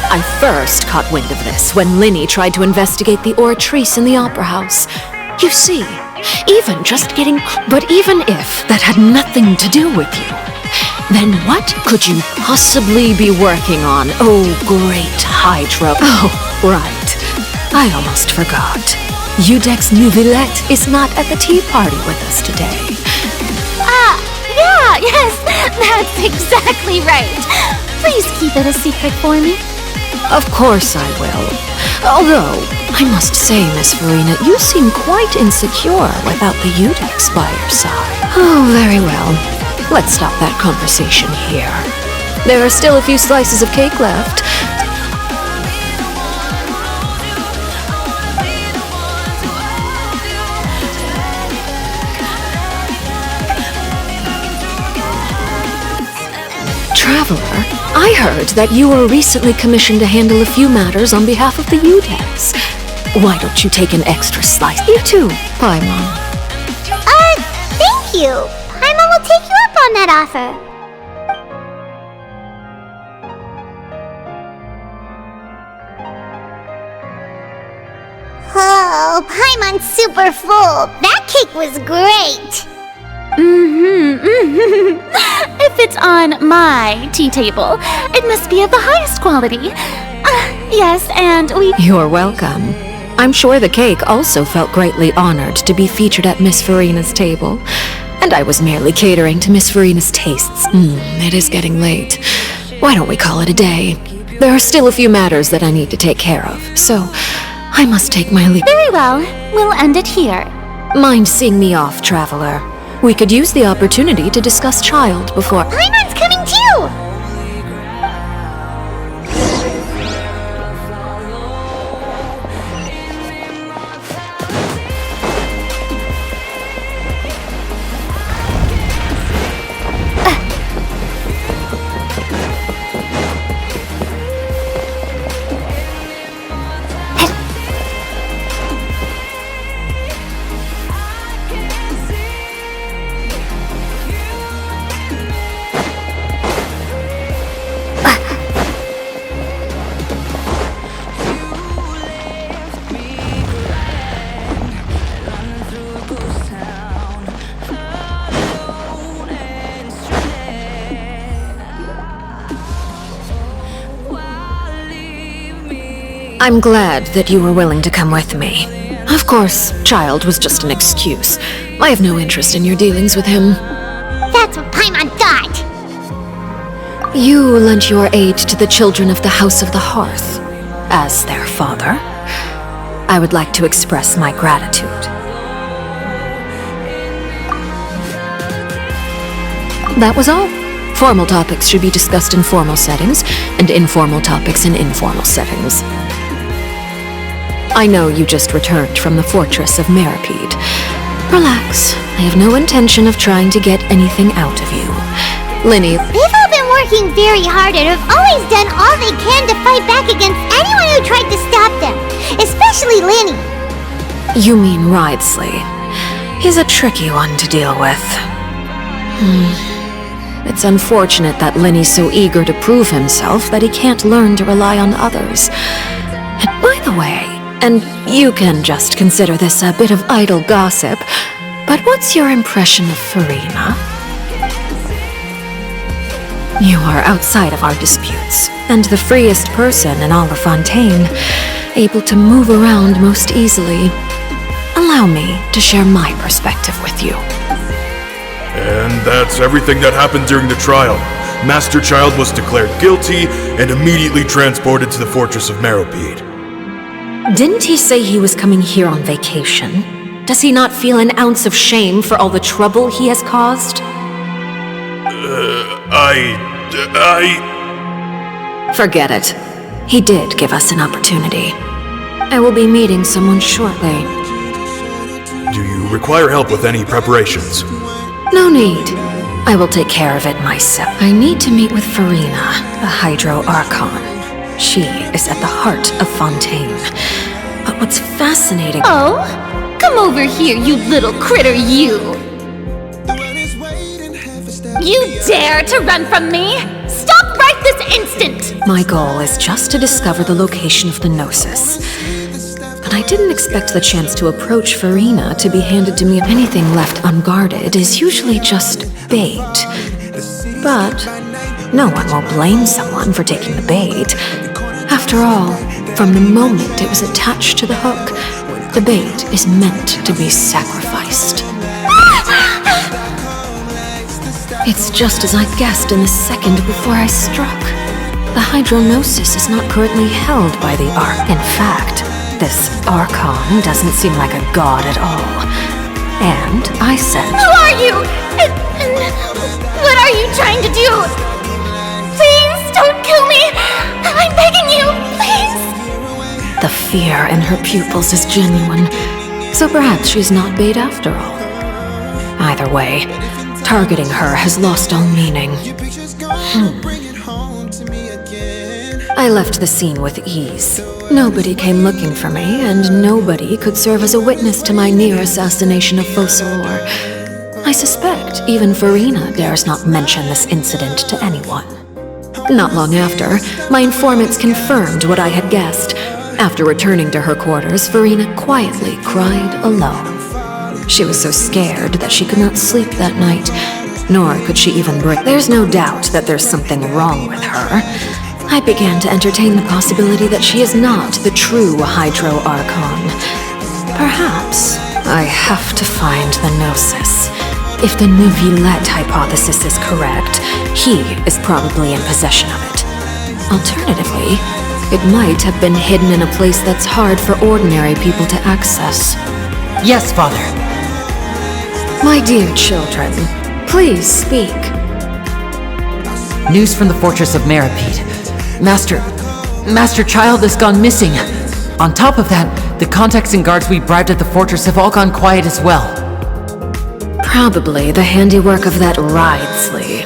I first caught wind of this when Linny tried to investigate the Oratrice in the Opera House. You see, even if that had nothing to do with you, then what could you possibly be working on, oh great Hydro? Oh, right. I almost forgot. Udex Nouvillette is not at the tea party with us today. Yes, that's exactly right. Please keep it a secret for me. Of course I will. Although, I must say, Miss Farina, you seem quite insecure without the Udex by your side. Oh, very well. Let's stop that conversation here. There are still a few slices of cake left. Traveler, I heard that you were recently commissioned to handle a few matters on behalf of the Udex. Why don't you take an extra slice? You too, Paimon. Thank you. Paimon will take you up on that offer. Oh, Paimon's super full. That cake was great. If it's on my tea table, it must be of the highest quality. Yes, and we... You're welcome. I'm sure the cake also felt greatly honored to be featured at Miss Farina's table. And I was merely catering to Miss Farina's tastes. It is getting late. Why don't we call it a day? There are still a few matters that I need to take care of, so I must take my leave. Very well. We'll end it here. Mind seeing me off, Traveler? We could use the opportunity to discuss Child before— Paimon's coming too! I'm glad that you were willing to come with me. Of course, Child was just an excuse. I have no interest in your dealings with him. That's what Paimon thought! You lent your aid to the children of the House of the Hearth. As their father, I would like to express my gratitude. That was all. Formal topics should be discussed in formal settings, and informal topics in informal settings. I know you just returned from the fortress of Meripede. Relax. I have no intention of trying to get anything out of you. Linny— They've all been working very hard and have always done all they can to fight back against anyone who tried to stop them. Especially Linny. You mean Wriothesley. He's a tricky one to deal with. It's unfortunate that Linny's so eager to prove himself that he can't learn to rely on others. And by the way, and you can just consider this a bit of idle gossip, but what's your impression of Furina? You are outside of our disputes, and the freest person in all of Fontaine, able to move around most easily. Allow me to share my perspective with you. And that's everything that happened during the trial. Master Child was declared guilty and immediately transported to the Fortress of Meripede. Didn't he say he was coming here on vacation? Does he not feel an ounce of shame for all the trouble he has caused? Forget it. He did give us an opportunity. I will be meeting someone shortly. Do you require help with any preparations? No need. I will take care of it myself. I need to meet with Furina, the Hydro Archon. She is at the heart of Fontaine. But what's fascinating— Oh? Come over here, you little critter, you! You dare to run from me? Stop right this instant! My goal is just to discover the location of the Gnosis. But I didn't expect the chance to approach Furina to be handed to me. Anything left unguarded is usually just bait. But no one will blame someone for taking the bait. After all, from the moment it was attached to the hook, the bait is meant to be sacrificed. It's just as I guessed in the second before I struck. The Hydronosis is not currently held by the Ark. In fact, this Archon doesn't seem like a god at all. And I said— Who are you? And what are you trying to do? Please don't kill me! I'm begging you, please! The fear in her pupils is genuine, so perhaps she's not bait after all. Either way, targeting her has lost all meaning. I left the scene with ease. Nobody came looking for me, and nobody could serve as a witness to my near assassination of Focalor. I suspect even Furina dares not mention this incident to anyone. Not long after, my informants confirmed what I had guessed. After returning to her quarters, Furina quietly cried alone. She was so scared that she could not sleep that night, nor could she even breathe. There's no doubt that there's something wrong with her. I began to entertain the possibility that she is not the true Hydro Archon. Perhaps I have to find the Gnosis. If the Neuvillette hypothesis is correct, he is probably in possession of it. Alternatively, it might have been hidden in a place that's hard for ordinary people to access. Yes, Father. My dear children, please speak. News from the fortress of Meripede. Master Child has gone missing. On top of that, the contacts and guards we bribed at the fortress have all gone quiet as well. Probably the handiwork of that Ridesley.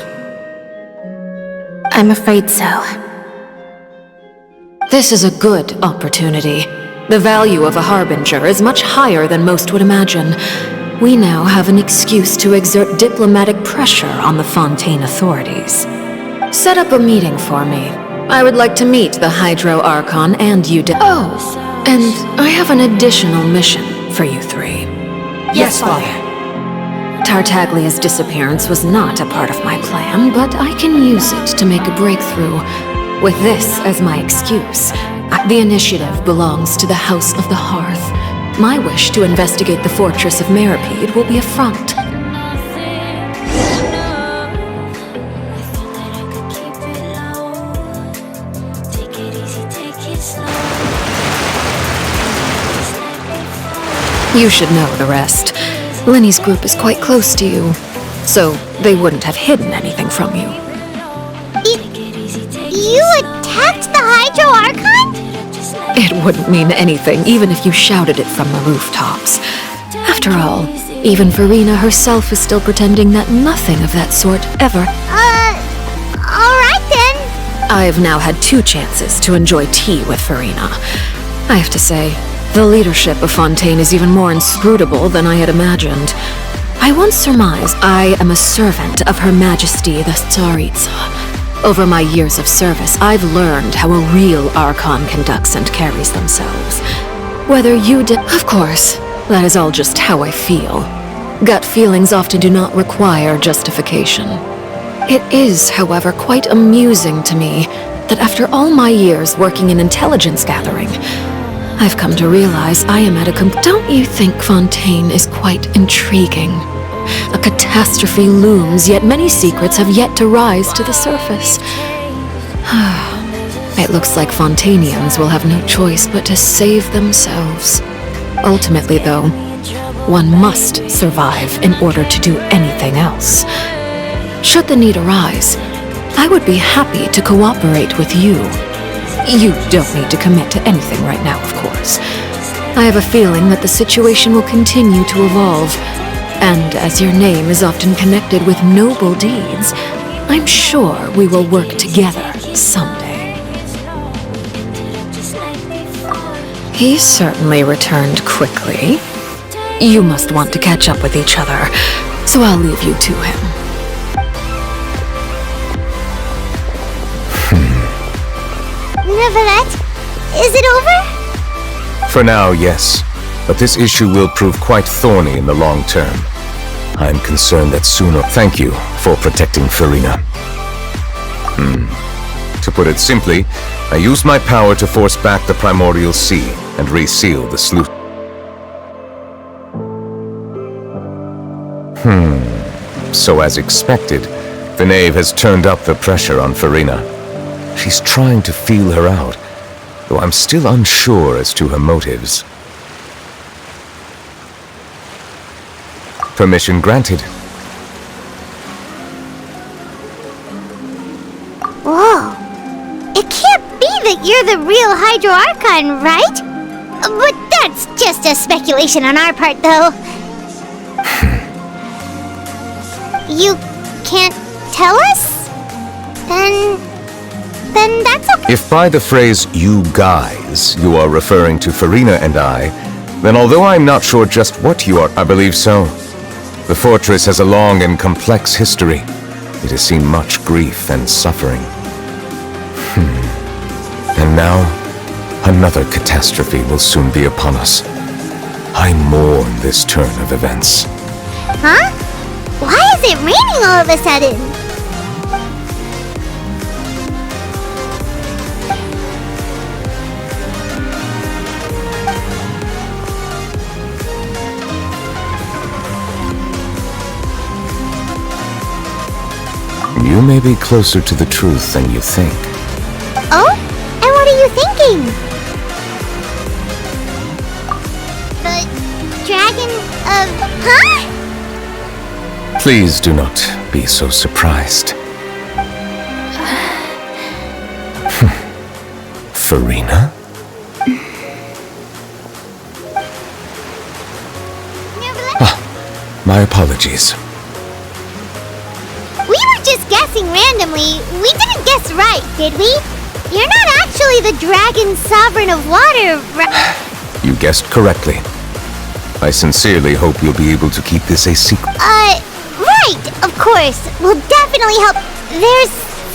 I'm afraid so. This is a good opportunity. The value of a harbinger is much higher than most would imagine. We now have an excuse to exert diplomatic pressure on the Fontaine authorities. Set up a meeting for me. I would like to meet the Hydro Archon and you. Oh, and I have an additional mission for you three. Yes, Father. Tartaglia's disappearance was not a part of my plan, but I can use it to make a breakthrough. With this as my excuse, the initiative belongs to the House of the Hearth. My wish to investigate the fortress of Meripede will be a front. You should know the rest. Lenny's group is quite close to you, so they wouldn't have hidden anything from you. You attacked the Hydro Archon? It wouldn't mean anything, even if you shouted it from the rooftops. After all, even Farina herself is still pretending that nothing of that sort ever... alright then. I've now had 2 chances to enjoy tea with Farina. I have to say, the leadership of Fontaine is even more inscrutable than I had imagined. I once surmised I am a servant of Her Majesty the Tsaritsa. Over my years of service, I've learned how a real Archon conducts and carries themselves. Whether you did... Of course, that is all just how I feel. Gut feelings often do not require justification. It is, however, quite amusing to me that after all my years working in intelligence gathering, I've come to realize I am at a Don't you think Fontaine is quite intriguing? A catastrophe looms, yet many secrets have yet to rise to the surface. It looks like Fontainians will have no choice but to save themselves. Ultimately, though, one must survive in order to do anything else. Should the need arise, I would be happy to cooperate with you. You don't need to commit to anything right now, of course. I have a feeling that the situation will continue to evolve, and as your name is often connected with noble deeds, I'm sure we will work together someday. He certainly returned quickly. You must want to catch up with each other, so I'll leave you to him. Nevertheless, is it over? For now, yes. But this issue will prove quite thorny in the long term. I'm concerned that sooner... Thank you for protecting Farina. To put it simply, I used my power to force back the Primordial Sea and reseal the sluice. So as expected, the knave has turned up the pressure on Farina. She's trying to feel her out, though I'm still unsure as to her motives. Permission granted. Whoa. It can't be that you're the real Hydro Archon, right? But that's just a speculation on our part, though. You can't tell us? Then that's okay. If by the phrase, "you guys," you are referring to Farina and I, then although I'm not sure just what you are, I believe so. The fortress has a long and complex history. It has seen much grief and suffering. And now, another catastrophe will soon be upon us. I mourn this turn of events. Huh? Why is it raining all of a sudden? You may be closer to the truth than you think. Oh? And what are you thinking? The dragon of... Huh? Please do not be so surprised. Farina? My apologies. We were just guessing randomly. We didn't guess right, did we? You're not actually the Dragon Sovereign of Water, right? You guessed correctly. I sincerely hope you'll be able to keep this a secret. Right, of course. We'll definitely help. There's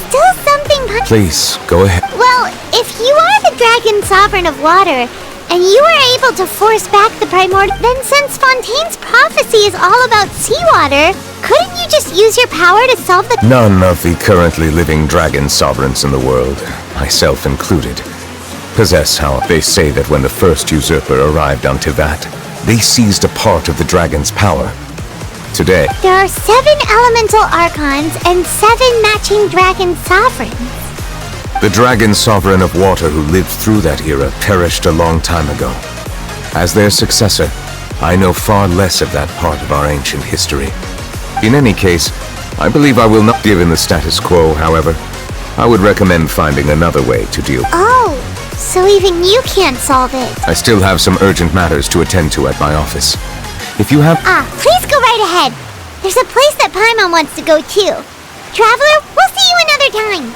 still something... Please, go ahead. Well, if you are the Dragon Sovereign of Water, and you were able to force back the primordial, then since Fontaine's prophecy is all about seawater, couldn't you just use your power to solve the... None of the currently living dragon sovereigns in the world, myself included, possess how they say that when the first usurper arrived on Tivat, they seized a part of the dragon's power. Today, there are 7 elemental archons and 7 matching dragon sovereigns. the dragon sovereign of water who lived through that era perished a long time ago. As their successor, I know far less of that part of our ancient history. In any case, I believe I will not. Given the status quo, however, I would recommend finding another way to deal. Oh, so even you can't solve it. I still have some urgent matters to attend to at my office. If you have... Please go right ahead. There's a place that Paimon wants to go too. Traveler, we'll see you another time.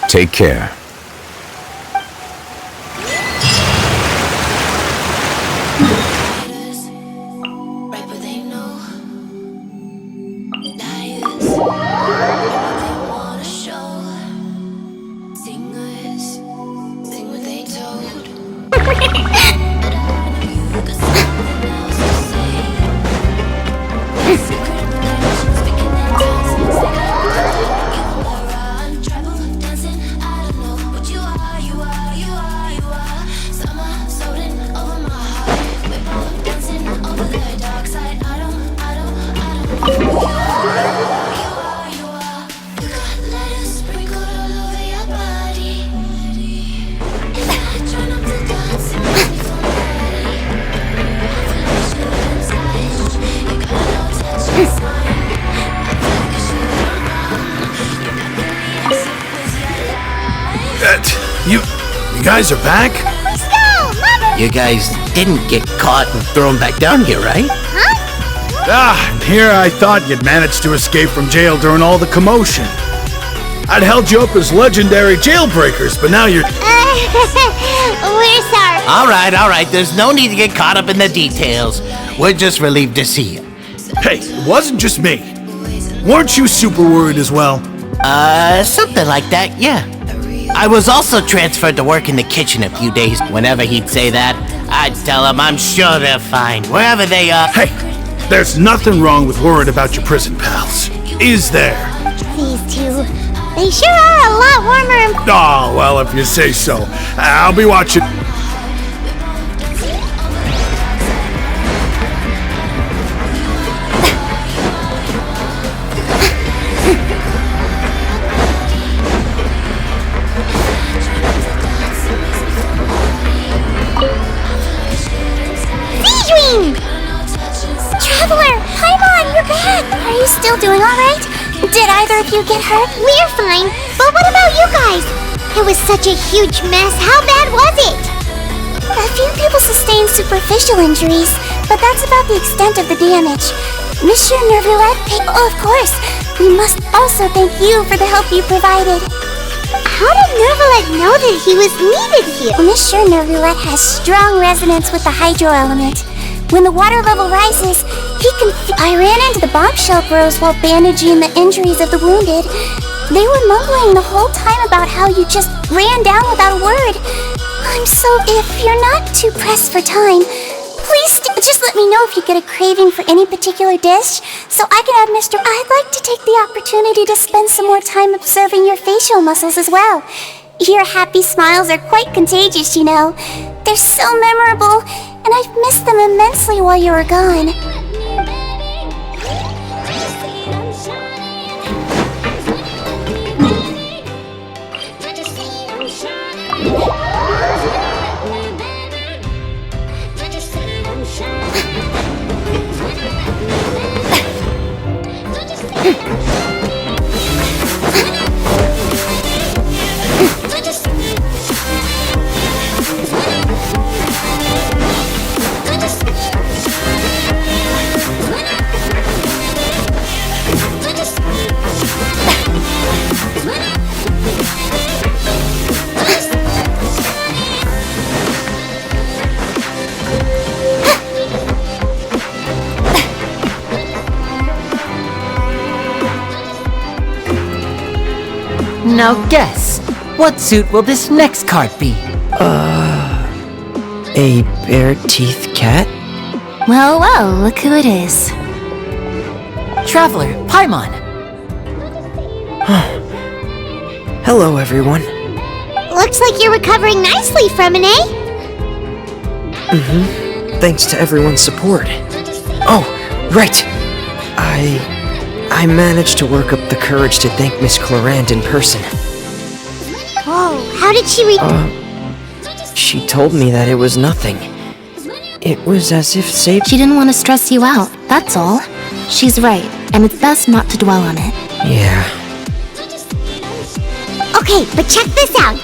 Take care. You guys are back? Let's go, Mother! You guys didn't get caught and thrown back down here, right? Huh? And here I thought you'd managed to escape from jail during all the commotion. I'd held you up as legendary jailbreakers, but now you're... We're sorry. All right. There's no need to get caught up in the details. We're just relieved to see you. Hey, it wasn't just me. Weren't you super worried as well? Something like that, yeah. I was also transferred to work in the kitchen a few days. Whenever he'd say that, I'd tell him I'm sure they're fine, wherever they are. Hey, there's nothing wrong with worried about your prison pals, is there? These two, they sure are a lot warmer and... Oh, well, if you say so. I'll be watching. Traveler, Paimon, you're back! Are you still doing alright? Did either of you get hurt? We're fine, but what about you guys? It was such a huge mess. How bad was it? A few people sustained superficial injuries, but that's about the extent of the damage. Monsieur Nervulette, of course, we must also thank you for the help you provided. How did Nervulette know that he was needed here? Monsieur Nervulette has strong resonance with the hydro element. When the water level rises, he can... I ran into the bombshell bros while bandaging the injuries of the wounded. They were mumbling the whole time about how you just ran down without a word. If you're not too pressed for time, please just let me know if you get a craving for any particular dish, so I can have Mr. I'd like to take the opportunity to spend some more time observing your facial muscles as well. Your happy smiles are quite contagious, you know. They're so memorable, and I've missed them immensely while you were gone. Now guess, what suit will this next card be? A bare-teeth cat? Well, well, look who it is. Traveler, Paimon. Hello, everyone. Looks like you're recovering nicely from it, eh? Thanks to everyone's support. Oh, right. I managed to work up the courage to thank Miss Clorand in person. Whoa, how did she She told me that it was nothing. It was as if She didn't want to stress you out, that's all. She's right, and it's best not to dwell on it. Yeah. Okay, but check this out.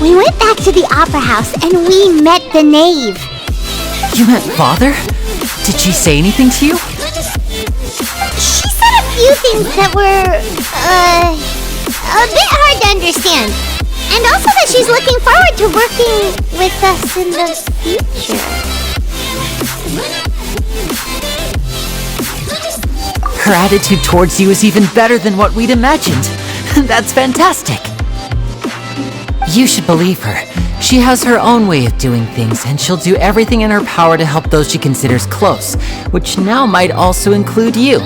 We went back to the opera house and we met the knave. You met Father? Did she say anything to you? She said a few things that were, a bit hard to understand. And also that she's looking forward to working with us in the future. Her attitude towards you is even better than what we'd imagined. That's fantastic. You should believe her. She has her own way of doing things, and she'll do everything in her power to help those she considers close, which now might also include you.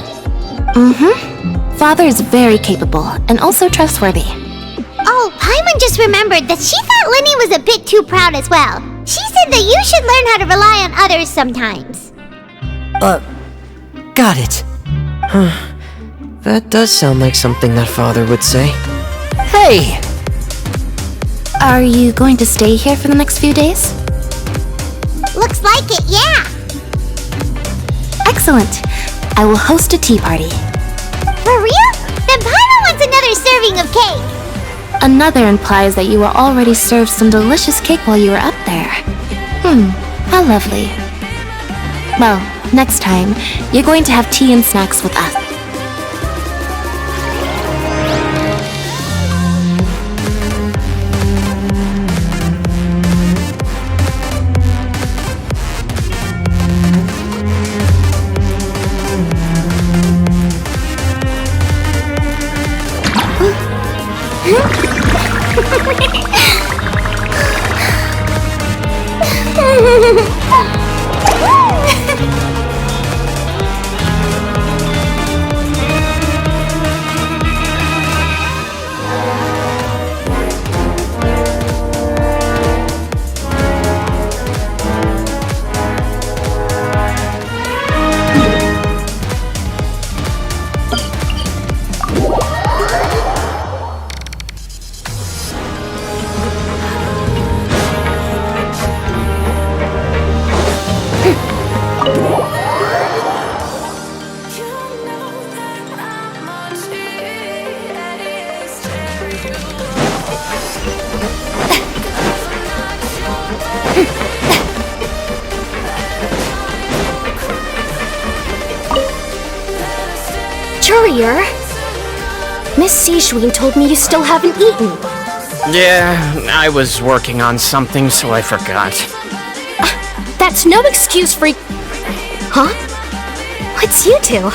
Father is very capable, and also trustworthy. Oh, Paimon just remembered that she thought Lenny was a bit too proud as well. She said that you should learn how to rely on others sometimes. Got it. That does sound like something that Father would say. Hey! Are you going to stay here for the next few days? Looks like it, yeah. Excellent. I will host a tea party. For real? Then Paimon wants another serving of cake. Another implies that you were already served some delicious cake while you were up there. How lovely. Well, next time, you're going to have tea and snacks with us. Courier? Miss Sijun told me you still haven't eaten. Yeah, I was working on something, so I forgot. That's no excuse for... Huh? What's you two?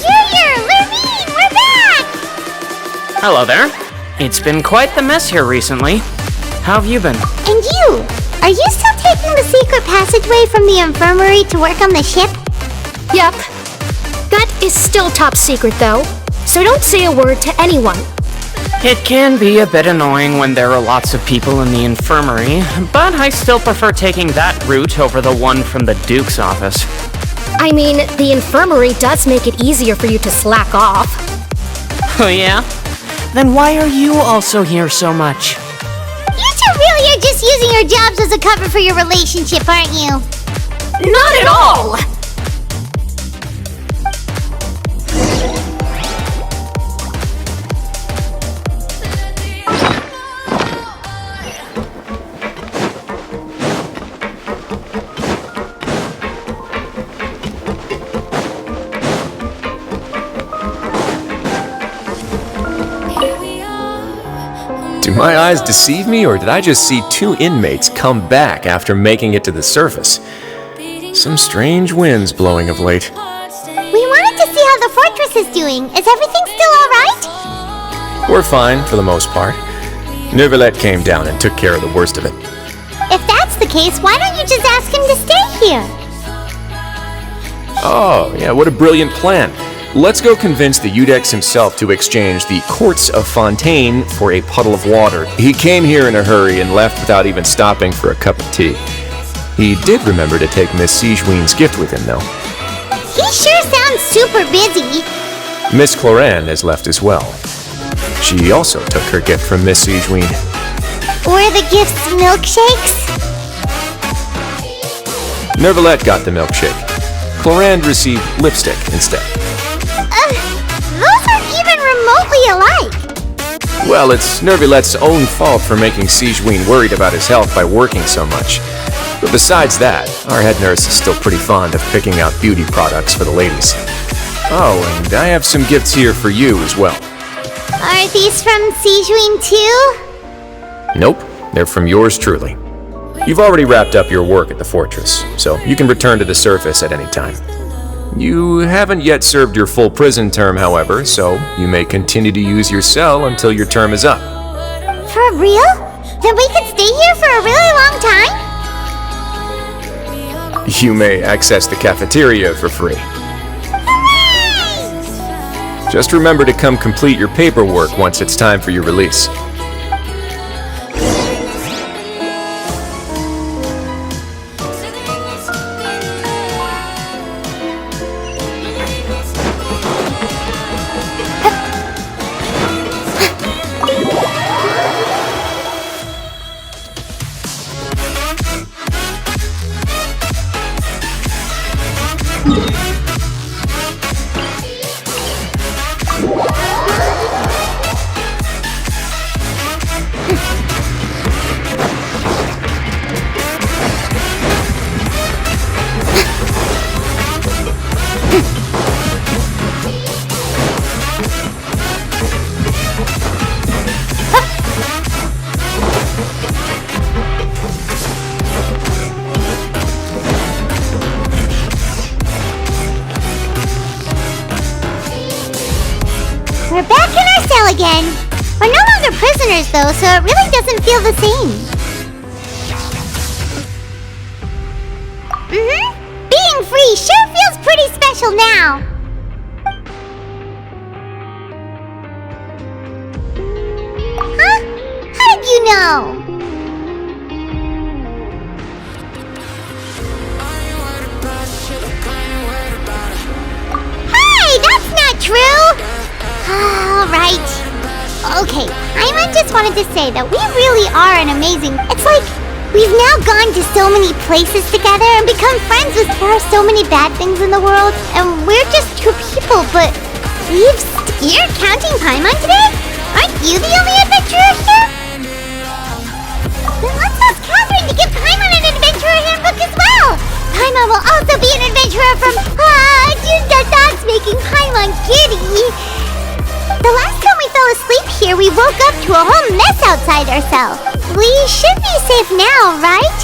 Lurleen, we're back! Hello there. It's been quite the mess here recently. How have you been? And you? Are you still taking the secret passageway from the infirmary to work on the ship? Yep. That is still top secret, though. So don't say a word to anyone. It can be a bit annoying when there are lots of people in the infirmary, but I still prefer taking that route over the one from the Duke's office. I mean, the infirmary does make it easier for you to slack off. Oh yeah? Then why are you also here so much? You two really are just using your jobs as a cover for your relationship, aren't you? Not at all! Do my eyes deceive me, or did I just see two inmates come back after making it to the surface? Some strange winds blowing of late. We wanted to see how the fortress is doing. Is everything still alright? We're fine for the most part. Neuvillette came down and took care of the worst of it. If that's the case, why don't you just ask him to stay here? Oh, yeah, what a brilliant plan. Let's go convince the Eudex himself to exchange the Courts of Fontaine for a puddle of water. He came here in a hurry and left without even stopping for a cup of tea. He did remember to take Miss Sigewinne's gift with him, though. He sure sounds super busy. Miss Cloran has left as well. She also took her gift from Miss Sigewinne. Were the gifts milkshakes? Neuvillette got the milkshake. Cloran received lipstick instead. Those aren't even remotely alike. Well, it's Neuvillette's own fault for making Sigewinne worried about his health by working so much. But besides that, our head nurse is still pretty fond of picking out beauty products for the ladies. Oh, and I have some gifts here for you as well. Are these from Sigewinne too? Nope, they're from yours truly. You've already wrapped up your work at the fortress, so you can return to the surface at any time. You haven't yet served your full prison term, however, so you may continue to use your cell until your term is up. For real? Then we could stay here for a really long time? You may access the cafeteria for free. Hooray! Just remember to come complete your paperwork once it's time for your release. We're back in our cell again. We're no longer prisoners though, so it really doesn't feel the same. Being free sure feels pretty special now. Huh? How did you know? Hey, that's not true! Alright. Okay, Paimon just wanted to say that we really are an amazing... It's like, we've now gone to so many places together and become friends with... There are so many bad things in the world, and we're just two people, but... You're counting Paimon today? Aren't you the only adventurer here? Then let's ask Catherine to give Paimon an adventurer handbook as well! Paimon will also be an adventurer from... that's making Paimon giddy! The last time we fell asleep here, we woke up to a whole mess outside our cell. We should be safe now, right?